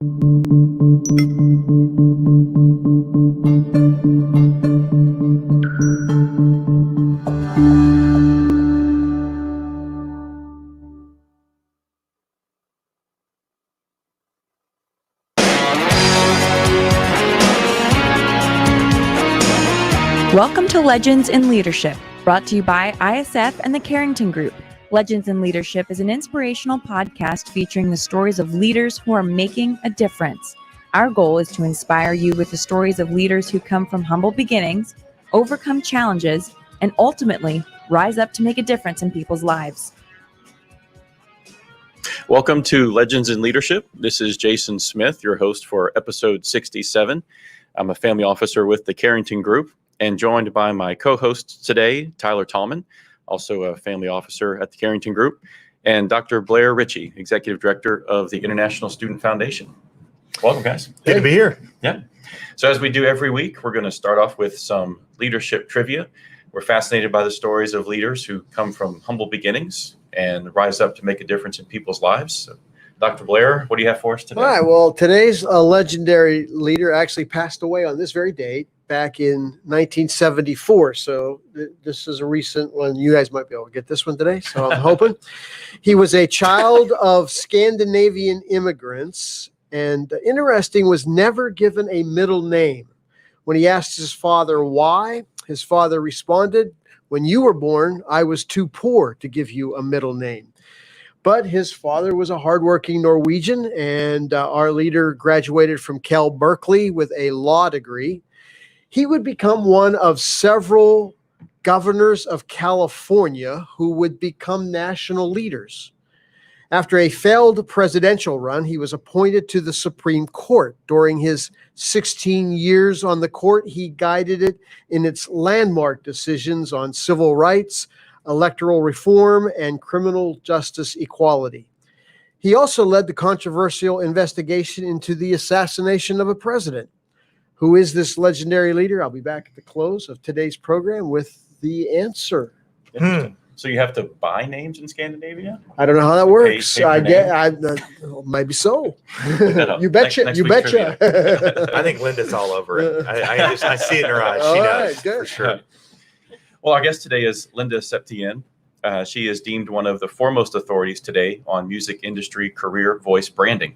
Welcome to Legends in Leadership, brought to you by ISF and the Carrington Group. Legends in Leadership is an inspirational podcast featuring the stories of leaders who are making a difference. Our goal is to inspire you with the stories of leaders who come from humble beginnings, overcome challenges, and ultimately rise up to make a difference in people's lives. Welcome to Legends in Leadership. This is Jason Smith, your host for episode 67. I'm a family officer with the Carrington Group and joined by my co-host today, Tyler Tallman, also a family officer at the Carrington Group, and Dr. Blair Ritchie, Executive Director of the International Student Foundation. Welcome, guys. Good to be here. Yeah. So as we do every week, we're going to start off with some leadership trivia. We're fascinated by the stories of leaders who come from humble beginnings and rise up to make a difference in people's lives. So, Dr. Blair, what do you have for us today? All right. Well, today's legendary leader actually passed away on this very date back in 1974. So this is a recent one. You guys might be able to get this one today. So I'm hoping. He was a child of Scandinavian immigrants, and interesting, was never given a middle name. When he asked his father why, his father responded, "When you were born, I was too poor to give you a middle name." But his father was a hardworking Norwegian, and our leader graduated from Cal Berkeley with a law degree. He would become one of several governors of California who would become national leaders. After a failed presidential run, he was appointed to the Supreme Court. During his 16 years on the court, he guided it in its landmark decisions on civil rights, electoral reform, and criminal justice equality. He also led the controversial investigation into the assassination of a president. Who is this legendary leader? I'll be back at the close of today's program with the answer. So you have to buy names in Scandinavia? I don't know how that works. Pay I get, maybe so. You betcha. You betcha. I think Linda's all over it. I see it in her eyes. She All knows right, good. for sure. Well, our guest today is Linda Septien. She is deemed one of the foremost authorities today on music industry career voice branding.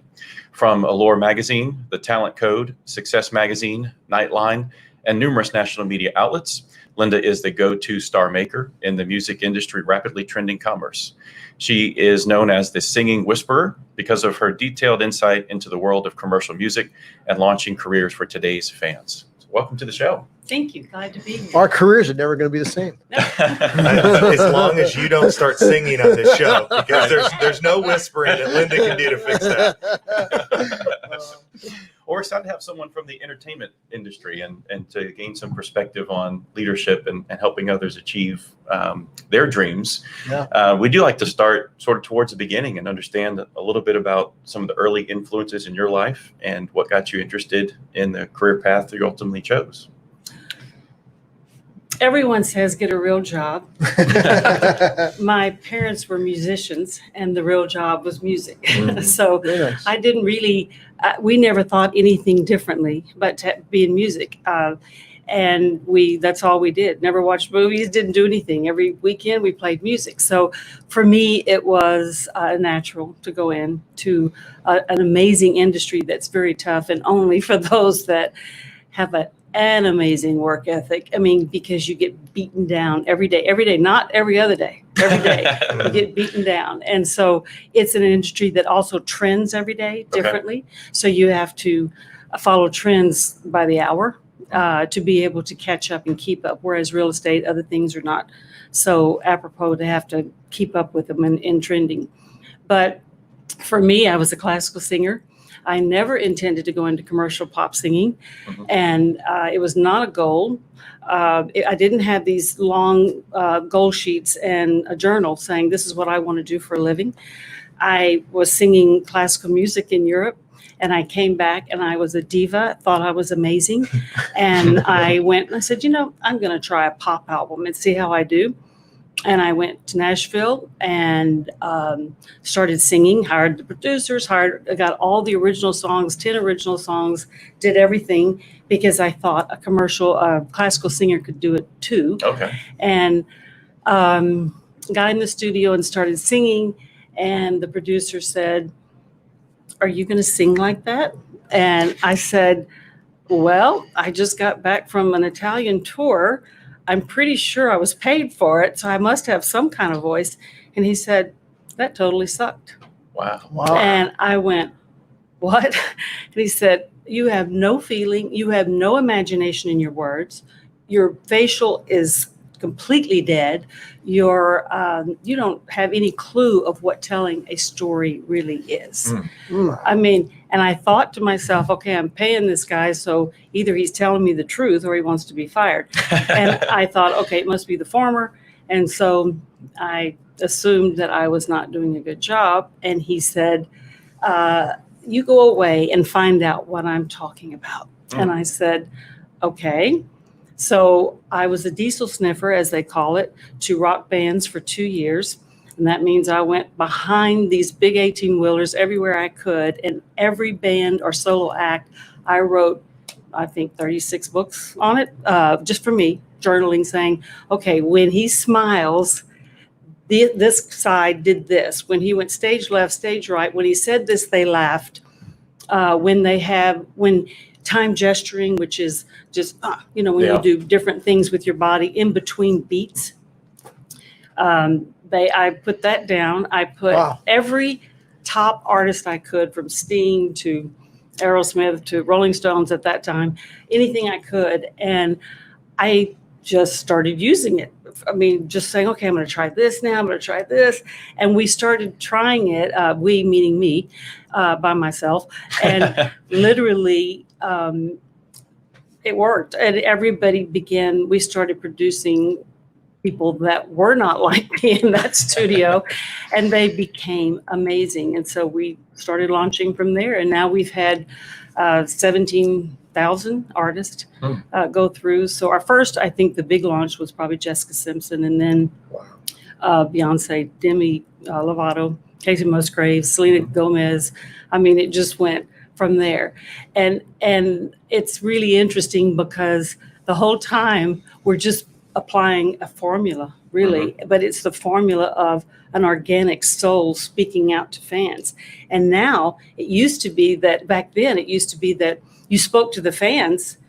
From Allure Magazine, The Talent Code, Success Magazine, Nightline, and numerous national media outlets, Linda is the go-to star maker in the music industry rapidly trending commerce. She is known as the singing whisperer because of her detailed insight into the world of commercial music and launching careers for today's fans. So welcome to the show. Thank you. Glad to be here. Our careers are never going to be the same. As long as you don't start singing on this show, because there's no whispering that Linda can do to fix that. Or excited to have someone from the entertainment industry and to gain some perspective on leadership and helping others achieve their dreams. Yeah. We do like to start sort of towards the beginning and understand a little bit about some of the early influences in your life and what got you interested in the career path you ultimately chose. Everyone says get a real job. My parents were musicians, and the real job was music. So Very nice. I didn't really, we never thought anything differently but to be in music. And that's all we did. Never watched movies, didn't do anything. Every weekend we played music. So for me, it was natural to go into an amazing industry that's very tough, and only for those that have an amazing work ethic. I mean, because you get beaten down every day, not every other day, every day you get beaten down. And so it's an industry that also trends every day differently. Okay. So you have to follow trends by the hour to be able to catch up and keep up. Whereas real estate, other things are not so apropos to have to keep up with them in trending. But for me, I was a classical singer. I never intended to go into commercial pop singing, and it was not a goal. I didn't have these long goal sheets and a journal saying this is what I want to do for a living. I was singing classical music in Europe, and I came back and I was a diva, thought I was amazing. And I went and I said, I'm going to try a pop album and see how I do. And I went to Nashville and started singing, hired the producers, got all the original songs, 10 original songs, did everything because I thought a classical singer could do it too. Okay. And got in the studio and started singing. And the producer said, "Are you going to sing like that?" And I said, "Well, I just got back from an Italian tour. I'm pretty sure I was paid for it, so I must have some kind of voice." And he said, "That totally sucked." Wow. And I went, "What?" And he said, "You have no feeling. You have no imagination in your words. Your facial is completely dead. You don't have any clue of what telling a story really is." I mean, and I thought to myself, okay, I'm paying this guy, so either he's telling me the truth or he wants to be fired. And I thought, okay, it must be the former. And so I assumed that I was not doing a good job. And he said, "You go away and find out what I'm talking about." And I said, okay. So I was a diesel sniffer, as they call it, to rock bands for 2 years. And that means I went behind these big 18-wheelers everywhere I could. And every band or solo act, I wrote, I think, 36 books on it, just for me, journaling, saying, okay, when he smiles, this side did this. When he went stage left, stage right, when he said this, they laughed. When time gesturing, which is just, when you do different things with your body in between beats. I put that down. I put every top artist I could, from Sting to Aerosmith to Rolling Stones at that time, anything I could. And I just started using it. I mean, just saying, okay, I'm going to try this now. I'm going to try this. And we started trying it, we meaning me, by myself. And literally, it worked. And everybody we started producing people that were not like me in that studio, and they became amazing. And so we started launching from there. And now we've had 17,000 artists go through. So our first, I think the big launch was probably Jessica Simpson, and then Beyonce, Demi Lovato, Kacey Musgraves, Selena Gomez. I mean, it just went from there. And it's really interesting because the whole time we're just applying a formula, really, but it's the formula of an organic soul speaking out to fans. And now it used to be that back then, it used to be that you spoke to the fans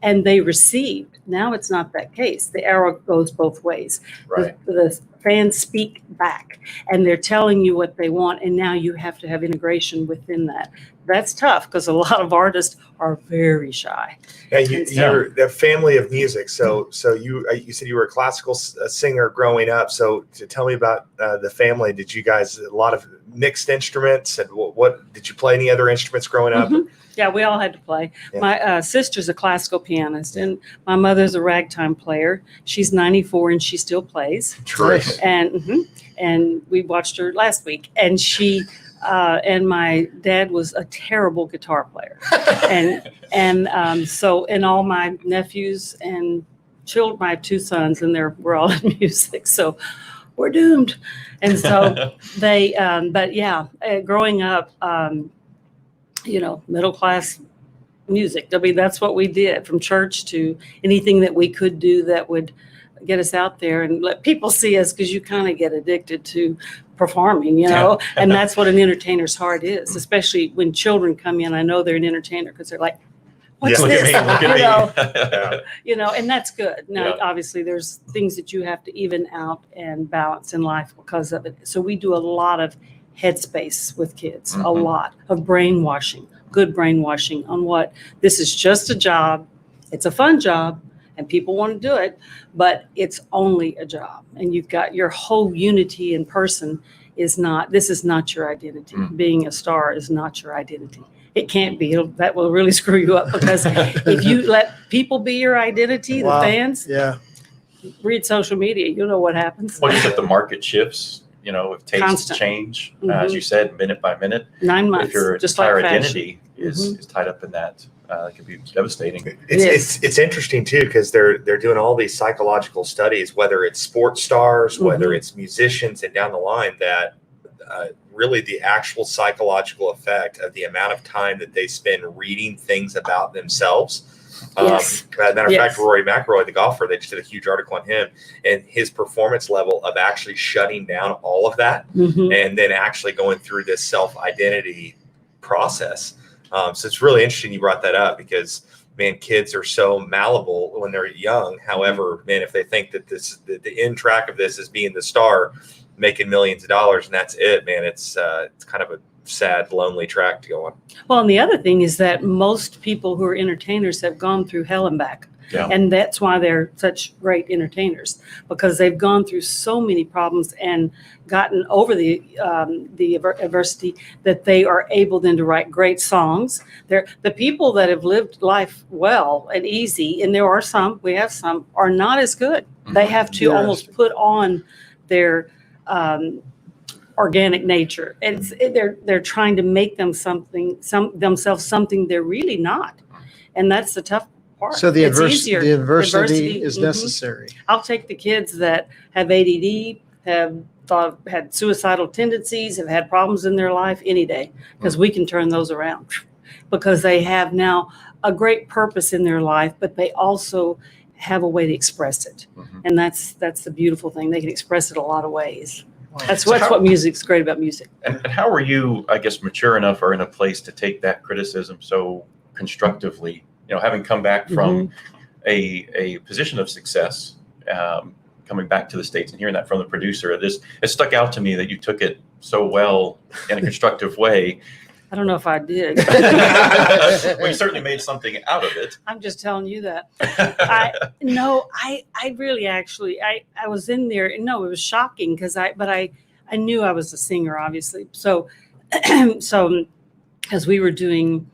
and they received. Now it's not that case. The arrow goes both ways. Right. The fans speak back and they're telling you what they want. And now you have to have integration within that. That's tough because a lot of artists are very shy. Yeah, you're a family of music. So you said you were a classical singer growing up. So to tell me about the family, did you guys a lot of mixed instruments? And what did you play any other instruments growing up? Yeah, we all had to play. Yeah. My sister's a classical pianist, and my mother's a ragtime player. She's 94 and she still plays. Nice. And we watched her last week, and she. And my dad was a terrible guitar player, and all my nephews and my 2 sons, and we're all in music, so we're doomed. And so they, but yeah, growing up, middle class music. I mean, that's what we did, from church to anything that we could do that would get us out there and let people see us, because you kind of get addicted to performing, and that's what an entertainer's heart is, especially when children come in. I know they're an entertainer because they're like, what's this? Look at me. And that's good. Now, obviously there's things that you have to even out and balance in life because of it. So we do a lot of headspace with kids, a lot of brainwashing, good brainwashing on what this is just a job. It's a fun job. And people want to do it, but it's only a job. And you've got your whole unity in person this is not your identity. Being a star is not your identity. It can't be. That will really screw you up, because if you let people be your identity, the fans, read social media, you'll know what happens. What is it? The market shifts. if tastes Constant. change, Mhm. as you said, minute by minute, 9 months. if your just entire like fashion. identity is tied up in that, it can be devastating. It's interesting too, because they're doing all these psychological studies, whether it's sports stars, whether it's musicians, and down the line, that really the actual psychological effect of the amount of time that they spend reading things about themselves. Yes. As a matter of fact, Rory McIlroy, the golfer, they just did a huge article on him and his performance level of actually shutting down all of that and then actually going through this self-identity process. So it's really interesting you brought that up, because man, kids are so malleable when they're young. However, man, if they think that the end track of this is being the star, making millions of dollars, and that's it, man, it's kind of a sad, lonely track to go on. Well, and the other thing is that most people who are entertainers have gone through hell and back. Yeah. And that's why they're such great entertainers, because they've gone through so many problems and gotten over the adversity, that they are able then to write great songs. They're the people that have lived life well and easy, and we have some, are not as good. They have to almost put on their organic nature. They're trying to make themselves something they're really not, and that's the tough part. So the It's easier. adversity is necessary. I'll take the kids that have ADD, had suicidal tendencies, have had problems in their life any day, because we can turn those around, because they have now a great purpose in their life, but they also have a way to express it. And that's the beautiful thing. They can express it a lot of ways. That's what music's great about music. And how were you, I guess, mature enough or in a place to take that criticism so constructively? Having come back from a position of success, coming back to the States and hearing that from the producer, it stuck out to me that you took it so well in a constructive way. I don't know if I did. Well, you certainly made something out of it. I'm just telling you that. I really actually, I was in there. No, it was shocking, because I knew I was a singer, obviously. So as we were doing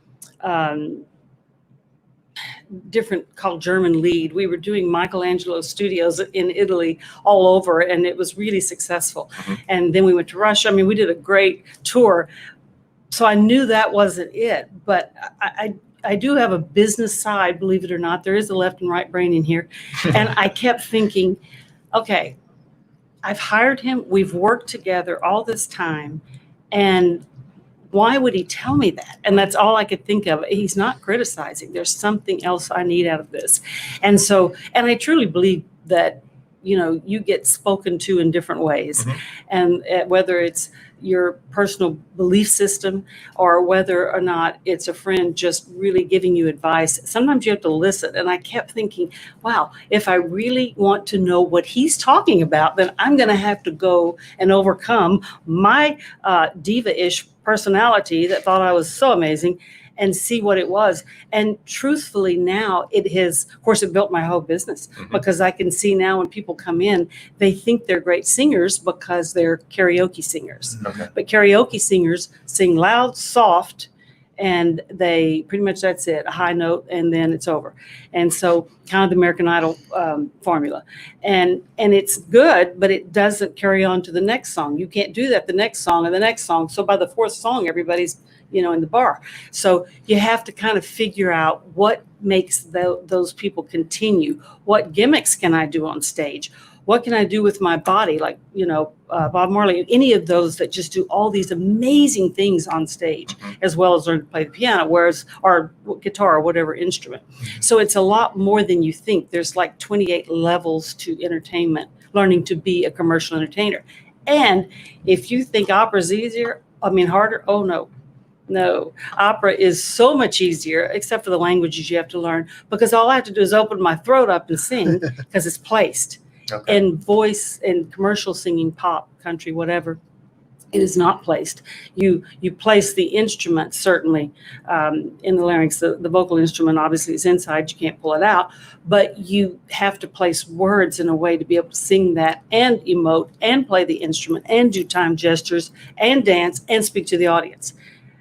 different, called German Lead, we were doing Michelangelo studios in Italy all over, and it was really successful. And then we went to Russia. I mean, we did a great tour. So I knew that wasn't it, but I do have a business side, believe it or not. There is a left and right brain in here. And I kept thinking, okay, I've hired him. We've worked together all this time. And why would he tell me that? And that's all I could think of. He's not criticizing. There's something else I need out of this. And I truly believe that, you get spoken to in different ways. And whether it's your personal belief system, or whether or not it's a friend just really giving you advice, sometimes you have to listen. And I kept thinking, wow, if I really want to know what he's talking about, then I'm going to have to go and overcome my diva-ish personality that thought I was so amazing, and see what it was. And truthfully, now it has, of course, it built my whole business, because I can see now when people come in, they think they're great singers because they're karaoke singers. But karaoke singers sing loud, soft, and they pretty much, that's it, a high note, and then it's over. And so kind of the American Idol formula. And it's good, but it doesn't carry on to the next song. You can't do that the next song and the next song. So by the fourth song, everybody's in the bar. So you have to kind of figure out what makes those people continue. What gimmicks can I do on stage? What can I do with my body? Like, Bob Marley, any of those that just do all these amazing things on stage, as well as learn to play the piano, or guitar, or whatever instrument. So it's a lot more than you think. There's like 28 levels to entertainment, learning to be a commercial entertainer. And if you think opera's harder, oh no. No, opera is so much easier, except for the languages you have to learn, because all I have to do is open my throat up and sing, because it's placed. And voice and commercial singing, pop, country, whatever, it is not placed. You place the instrument, certainly, in the larynx. The vocal instrument obviously is inside. You can't pull it out. But you have to place words in a way to be able to sing that and emote and play the instrument and do time gestures and dance and speak to the audience.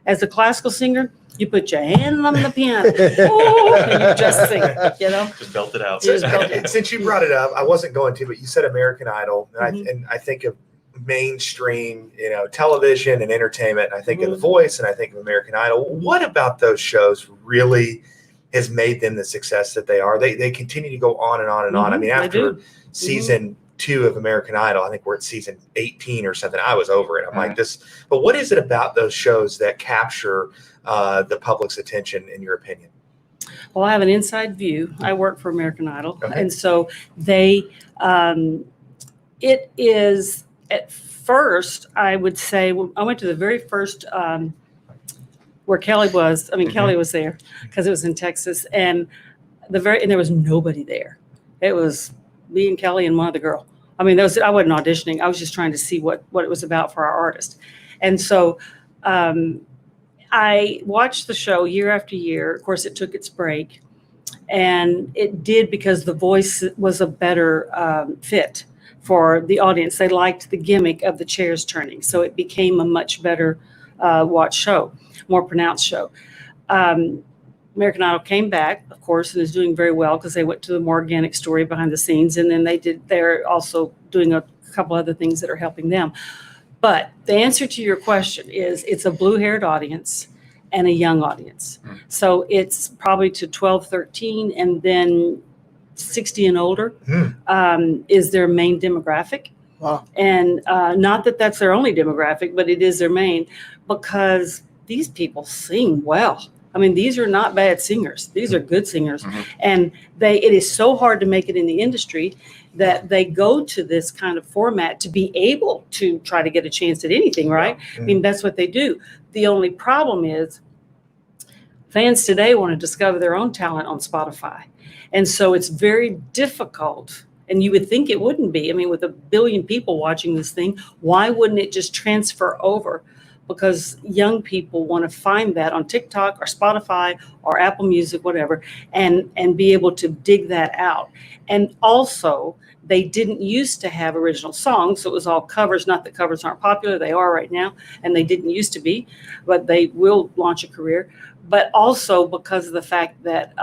As a classical singer, you put your hand on the piano, and you just sing, Just belt it out. Since you brought it up, I wasn't going to, but you said American Idol, and I think of mainstream, television and entertainment. I think of The Voice and I think of American Idol. What about those shows really has made them the success that they are? They continue to go on and on and on. I mean, after season 2 of American Idol, I think we're at season 18 or something. I was over it. I'm like this. But what is it about those shows that capture the public's attention, in your opinion? Well, I have an inside view. I work for American Idol. Okay. And so it is, at first, I would say, I went to the very first where Kelly was. I mean, Kelly was there because it was in Texas, and there was nobody there. It was me and Kelly and one other girl. I mean, I wasn't auditioning. I was just trying to see what it was about for our artist. And so I watched the show year after year. Of course, it took its break, and it did because The Voice was a better fit for the audience. They liked the gimmick of the chairs turning, so it became a much better watch show, more pronounced show. American Idol came back, of course, and is doing very well because they went to the more organic story behind the scenes, and then they're also doing a couple other things that are helping them. But the answer to your question is it's a blue-haired audience and a young audience. So it's probably to 12, 13, and then 60 and older is their main demographic. Wow. And not that that's their only demographic, but it is their main, because these people sing well. I mean, these are not bad singers. These are good singers. And it is so hard to make it in the industry that they go to this kind of format to be able to try to get a chance at anything, right? I mean, that's what they do. The only problem is fans today want to discover their own talent on Spotify. And so it's very difficult. And you would think it wouldn't be. I mean, with 1 billion people watching this thing, why wouldn't it just transfer over? Because young people want to find that on TikTok or Spotify or Apple Music, whatever, and be able to dig that out. And also, they didn't used to have original songs, so it was all covers. Not that covers aren't popular, they are right now, and they didn't used to be, but they will launch a career. But also because of the fact that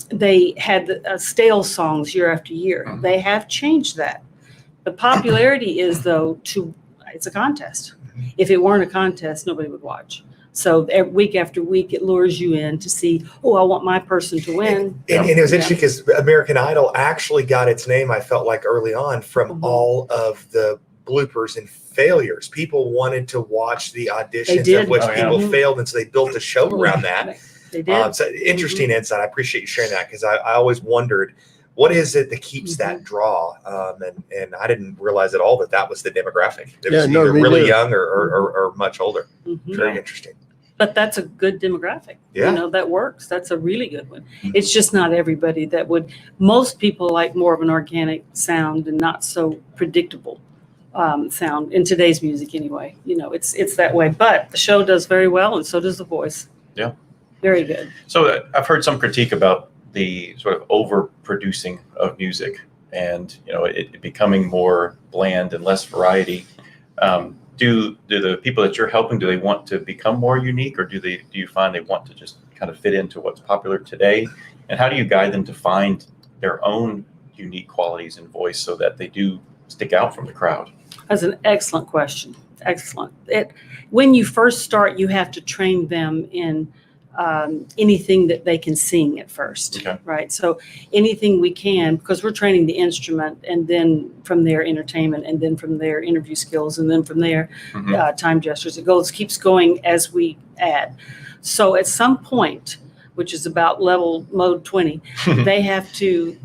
they had stale songs year after year. They have changed that. The popularity is, though, it's a contest. If it weren't a contest, nobody would watch. So week after week, it lures you in to see, I want my person to win. And it was interesting because American Idol actually got its name, I felt like early on, from all of the bloopers and failures. People wanted to watch the auditions of which people failed, and so they built a show around that. They did. So interesting insight. I appreciate you sharing that, because I always wondered, what is it that keeps that draw? And I didn't realize at all that was the demographic. It was either really young or much older. Very interesting. But that's a good demographic. Yeah. That works. That's a really good one. It's just not everybody that would. Most people like more of an organic sound and not so predictable sound in today's music anyway. It's that way. But the show does very well, and so does The Voice. Yeah. Very good. So I've heard some critique about the sort of overproducing of music, and it becoming more bland and less variety. Do the people that you're helping, do they want to become more unique, or do you find they want to just kind of fit into what's popular today? And how do you guide them to find their own unique qualities and voice so that they do stick out from the crowd? That's an excellent question. Excellent. When you first start, you have to train them in anything that they can sing at first, right? So anything we can, because we're training the instrument, and then from there entertainment, and then from there interview skills, and then from there time gestures. It keeps going as we add. So at some point, which is about mode 20, they have to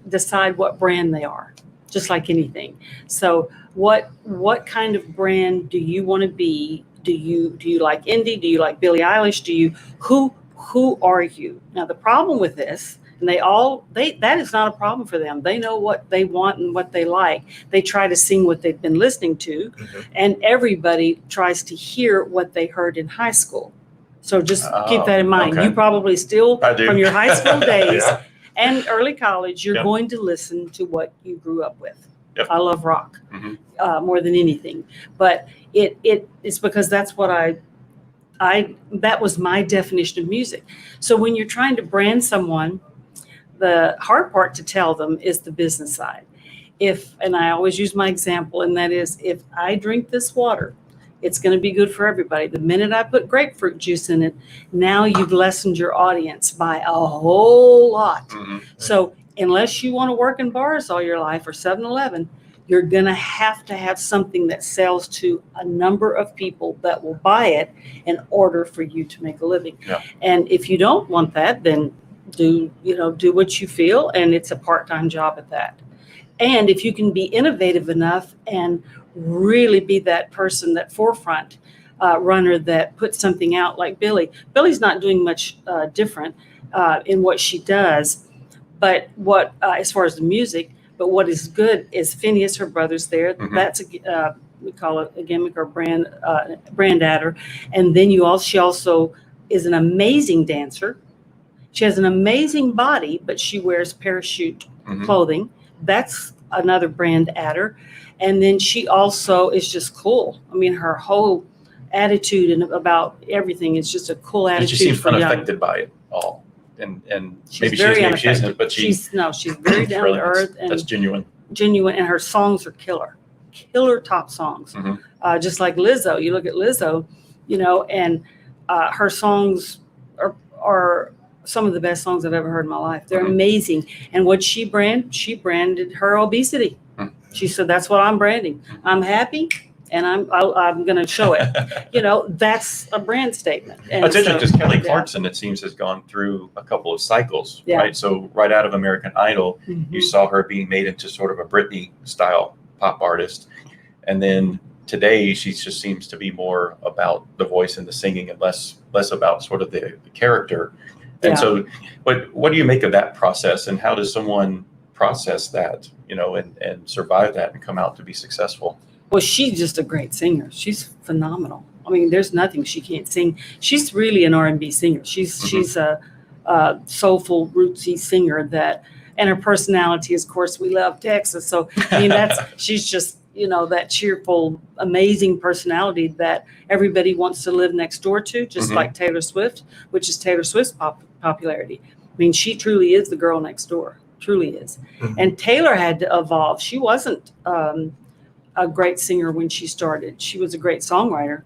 decide what brand they are, just like anything. So what kind of brand do you want to be? Do you like indie? Do you like Billie Eilish? Who are you? Now, the problem with this, and that is not a problem for them. They know what they want and what they like. They try to sing what they've been listening to, and everybody tries to hear what they heard in high school. So just keep that in mind. You probably still, from your high school days and early college, you're going to listen to what you grew up with. Yep. I love rock more than anything, but it's because that's what that was my definition of music. So when you're trying to brand someone, the hard part to tell them is the business side. and I always use my example, and that is, if I drink this water, it's going to be good for everybody. The minute I put grapefruit juice in it, now you've lessened your audience by a whole lot. Mhm. So unless you want to work in bars all your life or 7-Eleven, you're going to have something that sells to a number of people that will buy it in order for you to make a living. Yeah. And if you don't want that, then do what you feel, and it's a part-time job at that. And if you can be innovative enough and really be that person, that forefront runner that puts something out like Billy. Billy's not doing much different in what she does, but what as far as the music, but what is good is Phineas, her brother's there. Mhm. That's we call it a gimmick or brand adder. And then she also is an amazing dancer. She has an amazing body, but she wears parachute Mhm. clothing. That's another brand adder. And then she also is just cool. I mean, her whole attitude and about everything is just a cool And attitude. she seems for young. unaffected by it all. And She's maybe she very is, maybe she unaffected. isn't, but she's very down really, to earth that's and genuine. and her songs are killer top songs. Mhm. Just like Lizzo. You look at Lizzo, and her songs are some of the best songs I've ever heard in my life. They're Mhm. amazing. And what she branded her obesity. Mhm. She said, that's what I'm branding. I'm happy and I'm going to show it. That's a brand statement. And That's interesting because Kelly yeah. Clarkson, it seems, has gone through a couple of cycles, Yeah. right? So right out of American Idol, you Mhm. saw her being made into sort of a Britney style pop artist. And then today she just seems to be more about the voice and the singing and less about sort of the character. And Yeah. so what do you make of that process, and how does someone process that, and survive that and come out to be successful? Well, she's just a great singer. She's phenomenal. I mean, there's nothing she can't sing. She's really an R&B singer. She's a soulful, rootsy singer and her personality, of course, we love Texas. So, I mean, she's just, that cheerful, amazing personality that everybody wants to live next door to, just Mhm. like Taylor Swift, which is Taylor Swift's popularity. I mean, she truly is the girl next door, truly is. Mhm. And Taylor had to evolve. She wasn't a great singer when she started. She was a great songwriter,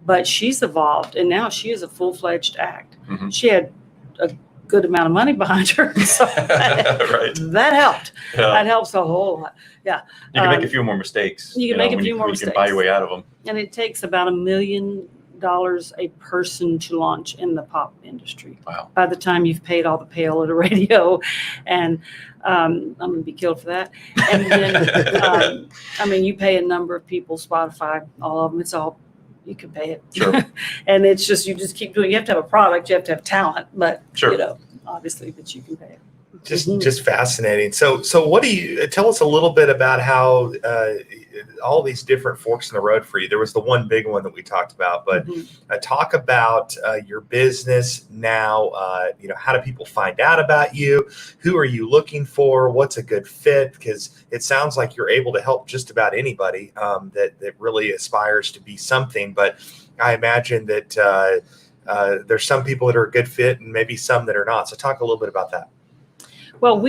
but she's evolved, and now she is a full-fledged act. Mhm. She had a good amount of money behind her, so Right. that helped. Yeah. That helps a whole lot. Yeah, You can make a few more mistakes. you can make a when few more when You can buy your way out of them. and it takes about $1 million a person to launch in the pop industry. Wow. By the time you've paid all the payola to radio, and I'm going to be killed for that. And then, you pay a number of people, Spotify, all of them. It's all, you can pay it. Sure. And it's just, you just keep doing, you have to have a product, you have to have talent, but, Sure. obviously that you can pay it. Just fascinating. So what do you tell us a little bit about how all these different forks in the road for you? There was the one big one that we talked about, but talk about your business now. How do people find out about you? Who are you looking for? What's a good fit? Because it sounds like you're able to help just about anybody that really aspires to be something. But I imagine that there's some people that are a good fit and maybe some that are not. So talk a little bit about that. Well,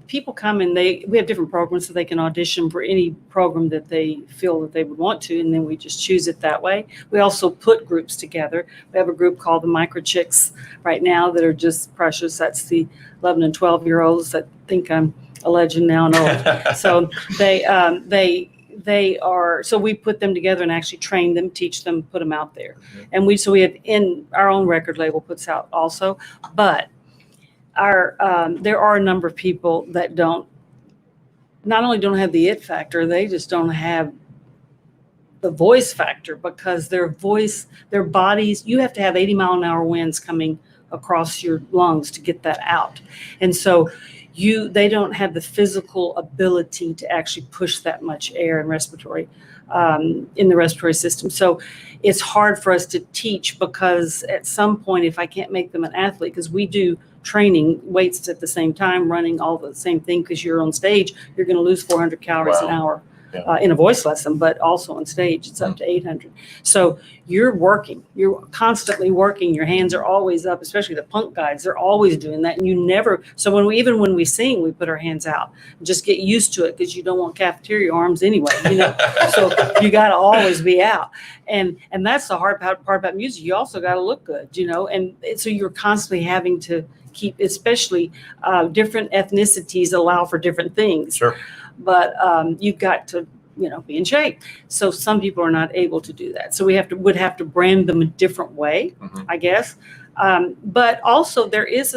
people come and we have different programs so they can audition for any program that they feel that they would want to, and then we just choose it that way. We also put groups together. We have a group called the Micro Chicks right now that are just precious. That's the 11 and 12-year-olds that think I'm a legend now and old. So they are, so we put them together and actually train them, teach them, put them out there. And we have in our own record label puts out also, but there are a number of people that not only don't have the it factor, they just don't have the voice factor, because their bodies, you have to have 80-mile-an-hour winds coming across your lungs to get that out. And so they don't have the physical ability to actually push that much air and respiratory in the respiratory system. So it's hard for us to teach, because at some point, if I can't make them an athlete, because we do training weights at the same time, running all the same thing, because you're on stage, you're going to lose 400 calories an hour in a voice lesson, but also on stage, it's up to 800. So you're constantly working. Your hands are always up, especially the punk guys. They're always doing that. And you never, so even when we sing, we put our hands out. Just get used to it because you don't want cafeteria arms anyway, so you got to always be out. And that's the hard part about music. You also got to look good, and so you're constantly having to keep, especially different ethnicities allow for different things. Sure. But you've got to, be in shape. So some people are not able to do that. So we would have to brand them a different way, I guess. But also there is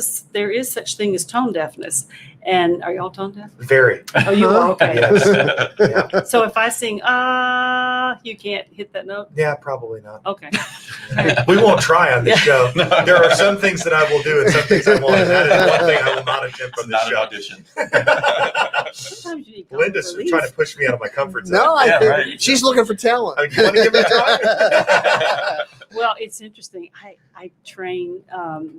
such thing as tone deafness. And are y'all tone deaf? Very. Oh, you are? Okay. Yes. Yeah. So if I sing, you can't hit that note? Yeah, probably not. Okay. We won't try on this show. There are some things that I will do and some things I won't. And that is one thing I will not attempt on this Not an show. audition. Sometimes you need Linda's relief. trying to push me out of my comfort zone. No, I Yeah, think right. she's looking for talent. I mean, you want to give it a try? Well, it's interesting. I trained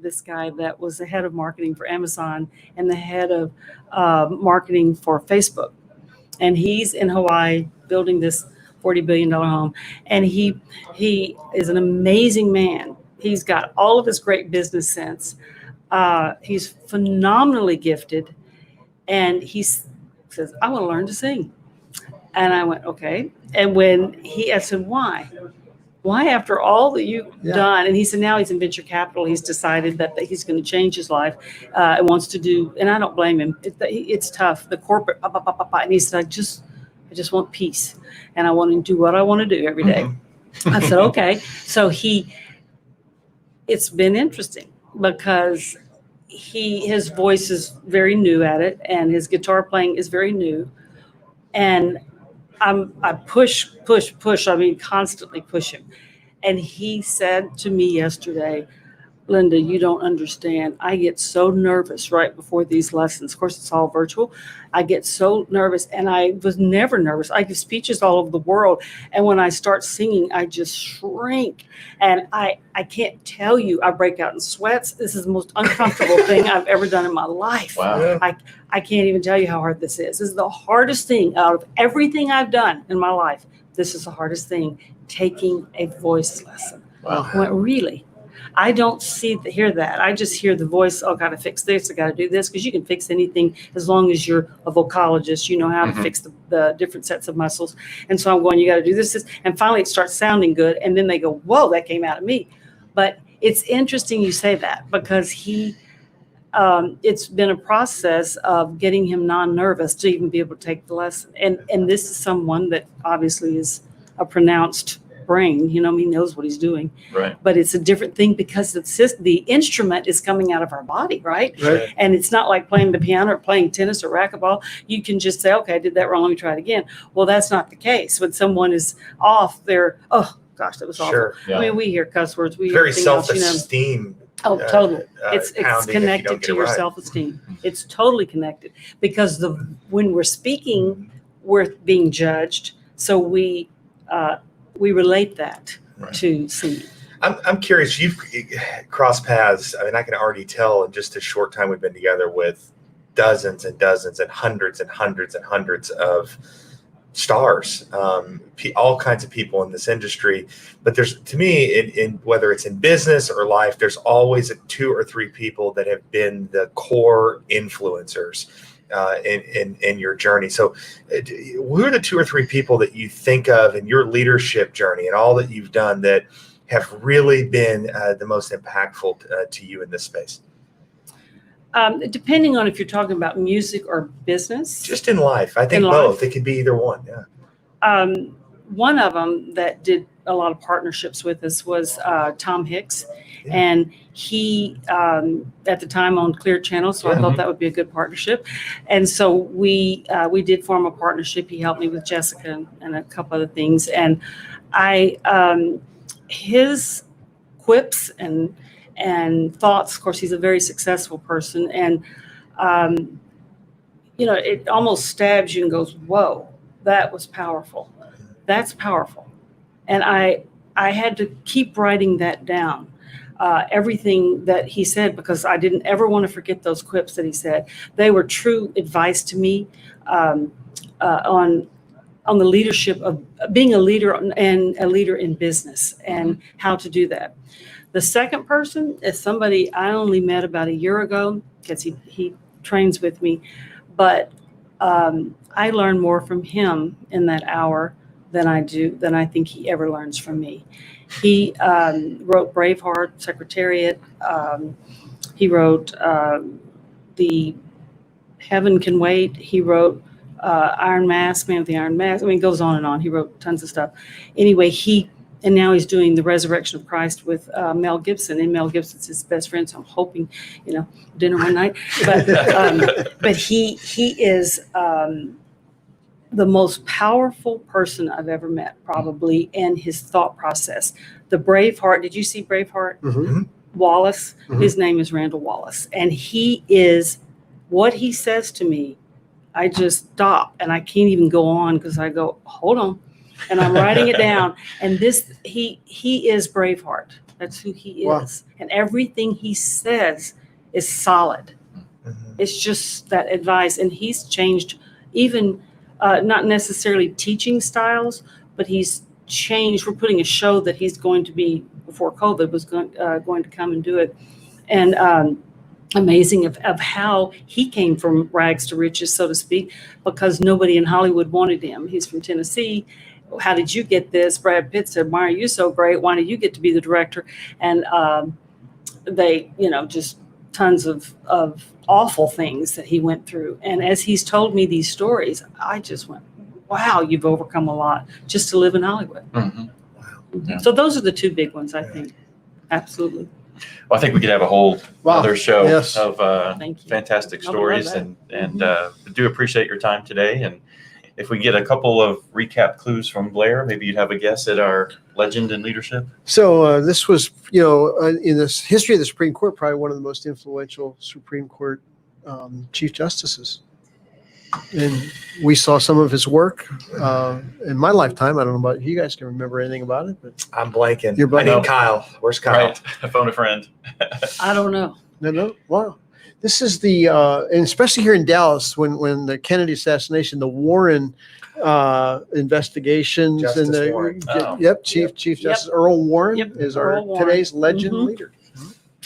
this guy that was the head of marketing for Amazon and the head of marketing for Facebook. And he's in Hawaii building this $40 billion home. And he is an amazing man. He's got all of his great business sense. He's phenomenally gifted. And he says, I want to learn to sing. And I went, okay. And I said, why? Why, after all that you've done? And he said, now he's in venture capital. He's decided that he's going to change his life and wants to do, and I don't blame him. It's tough, the corporate, and he said, I just want peace. And I want to do what I want to do every day. I said, okay. So it's been interesting because his voice is very new at it and his guitar playing is very new. And I push, constantly push him. And he said to me yesterday, Linda, you don't understand. I get so nervous right before these lessons. Of course, it's all virtual. I get so nervous, and I was never nervous. I give speeches all over the world. And when I start singing, I just shrink. And I can't tell you, I break out in sweats. This is the most uncomfortable thing I've ever done in my life. Wow. I can't even tell you how hard this is. This is the hardest thing out of everything I've done in my life. This is the hardest thing, taking a voice lesson. Wow. I went, really? I don't hear that. I just hear the voice, oh, got to fix this, I got to do this, because you can fix anything as long as you're a vocalogist. You know how to fix the different sets of muscles. And so I'm going, you got to do this. And finally it starts sounding good. And then they go, whoa, that came out of me. But it's interesting you say that because it's been a process of getting him non-nervous to even be able to take the lesson. And this is someone that obviously is a pronounced brain, he knows what he's doing. Right. But it's a different thing because the instrument is coming out of our body, right? And it's not like playing the piano or playing tennis or racquetball. You can just say, okay, I did that wrong, let me try it again. Well, that's not the case. When someone is off, they're, oh gosh, that was awful. Sure. Yeah. I mean, we hear cuss words. We hear Very everything else, self-esteem. Oh, totally. It's pounding if you connected don't to get it your right. self-esteem. It's totally connected because when we're speaking, we're being judged. So we relate that to singing. I'm curious. You've crossed paths. I mean, I can already tell in just a short time we've been together with dozens and dozens and hundreds and hundreds and hundreds of stars, all kinds of people in this industry. But there's, to me, in whether it's in business or life, there's always 2 or 3 people that have been the core influencers in your journey. So who are the 2 or 3 people that you think of in your leadership journey and all that you've done that have really been the most impactful to you in this space? Depending on if you're talking about music or business. Just in life. I think both. It could be either one. Yeah. One of them that did a lot of partnerships with us was Tom Hicks. Yeah. And he, at the time, owned Clear Channel, so I thought that would be a good partnership. And so we did form a partnership. He helped me with Jessica and a couple other things. And his quips and thoughts, of course, he's a very successful person. And, it almost stabs you and goes, whoa, that was powerful. That's powerful. And I had to keep writing that down. Everything that he said, because I didn't ever want to forget those quips that he said. They were true advice to me on on the leadership of being a leader and a leader in business and how to do that. The second person is somebody I only met about a year ago because he trains with me, but I learn more from him in that hour than I think he ever learns from me. He wrote Braveheart, Secretariat. He wrote the Heaven Can Wait. He wrote Iron Mask, Man of the Iron Mask. I mean, it goes on and on. He wrote tons of stuff. Anyway, and now he's doing The Resurrection of Christ with Mel Gibson, and Mel Gibson's his best friend. So I'm hoping, dinner one night. But he is the most powerful person I've ever met, probably, and his thought process. The Braveheart. Did you see Braveheart? Mm-hmm. Wallace. Mm-hmm. His name is Randall Wallace, and he is what he says to me. I just stop and I can't even go on because I go, hold on. And I'm writing it down. And he is Braveheart. That's who he Wow. is. And everything he says is solid. Mhm. It's just that advice. And he's changed even not necessarily teaching styles, but he's changed. We're putting a show that he's going to be, before COVID, was going to come and do it. And amazing of how he came from rags to riches, so to speak, because nobody in Hollywood wanted him. He's from Tennessee. How did you get this? Brad Pitt said, why are you so great? Why do you get to be the director? And they, just tons of awful things that he went through. And as he's told me these stories, I just went, wow, you've overcome a lot just to live in Hollywood. Mhm. Yeah. So those are the two big ones, I think. Absolutely. Well, I think we could have a whole Wow. other show Yes. of Thank you. fantastic I would love stories, that. and do appreciate your time today. And if we get a couple of recap clues from Blair, maybe you'd have a guess at our legend in leadership. So this was, in the history of the Supreme Court, probably one of the most influential Supreme Court Chief Justices. And we saw some of his work in my lifetime. I don't know about you guys can remember anything about it, but I'm blanking. You're blanking. I need Kyle. Where's Kyle? Right, phone a friend. I don't know. no, wow. This is and especially here in Dallas, when the Kennedy assassination, the Warren investigations, Justice and the Warren. Oh. Chief Justice Earl Warren Yep, is Earl our Warren. today's legend Mhm. leader.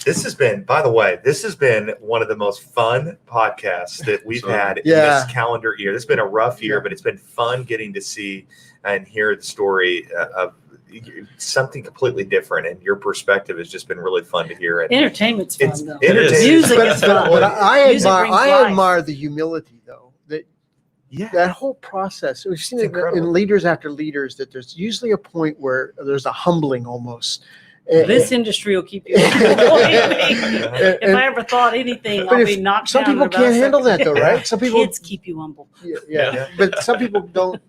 This has been, by the way, one of the most fun podcasts that we've Absolutely. had in Yeah. this calendar year. This has been a rough year, Yeah. but it's been fun getting to see and hear the story of something completely different. And your perspective has just been really fun to hear. And Entertainment's fun, it's though. entertaining. Music But, is but, fun. but I Music admire brings life. the humility though that Yeah. that whole process. We've seen It's it incredible. in leaders after leaders that there's usually a point where there's a humbling almost. This industry will keep you. If And- I ever thought anything, But I'll if be knocked some down. people in about can't a handle second. that though, right? Some people, Kids keep you humble. yeah, Yeah. but some people don't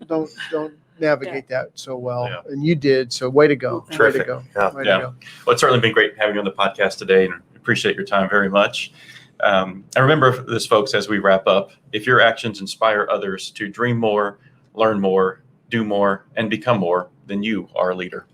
navigate that so well, Yeah. and you did. So way to go, way to Terrific. go, Yeah. way Yeah. to go. Well, it's certainly been great having you on the podcast today, and appreciate your time very much. And remember this, folks, as we wrap up, if your actions inspire others to dream more, learn more, do more, and become more, then you are a leader.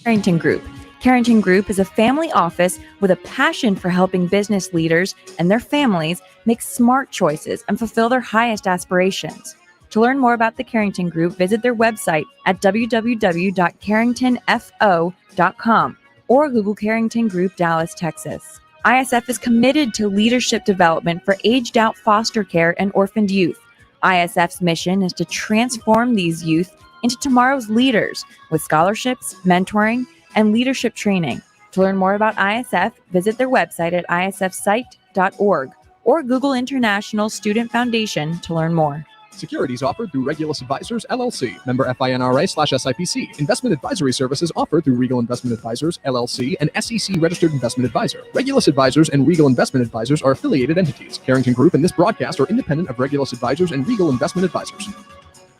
Carrington Group. Carrington Group is a family office with a passion for helping business leaders and their families make smart choices and fulfill their highest aspirations. To learn more about the Carrington Group, visit their website at www.carringtonfo.com or Google Carrington Group, Dallas, Texas. ISF is committed to leadership development for aged out foster care and orphaned youth. ISF's mission is to transform these youth into tomorrow's leaders with scholarships, mentoring, and leadership training. To learn more about ISF, visit their website at isfsite.org or Google International Student Foundation to learn more. Securities offered through Regulus Advisors, LLC, member FINRA/SIPC. Investment advisory services offered through Regal Investment Advisors, LLC, an SEC-registered investment advisor. Regulus Advisors and Regal Investment Advisors are affiliated entities. Carrington Group and this broadcast are independent of Regulus Advisors and Regal Investment Advisors.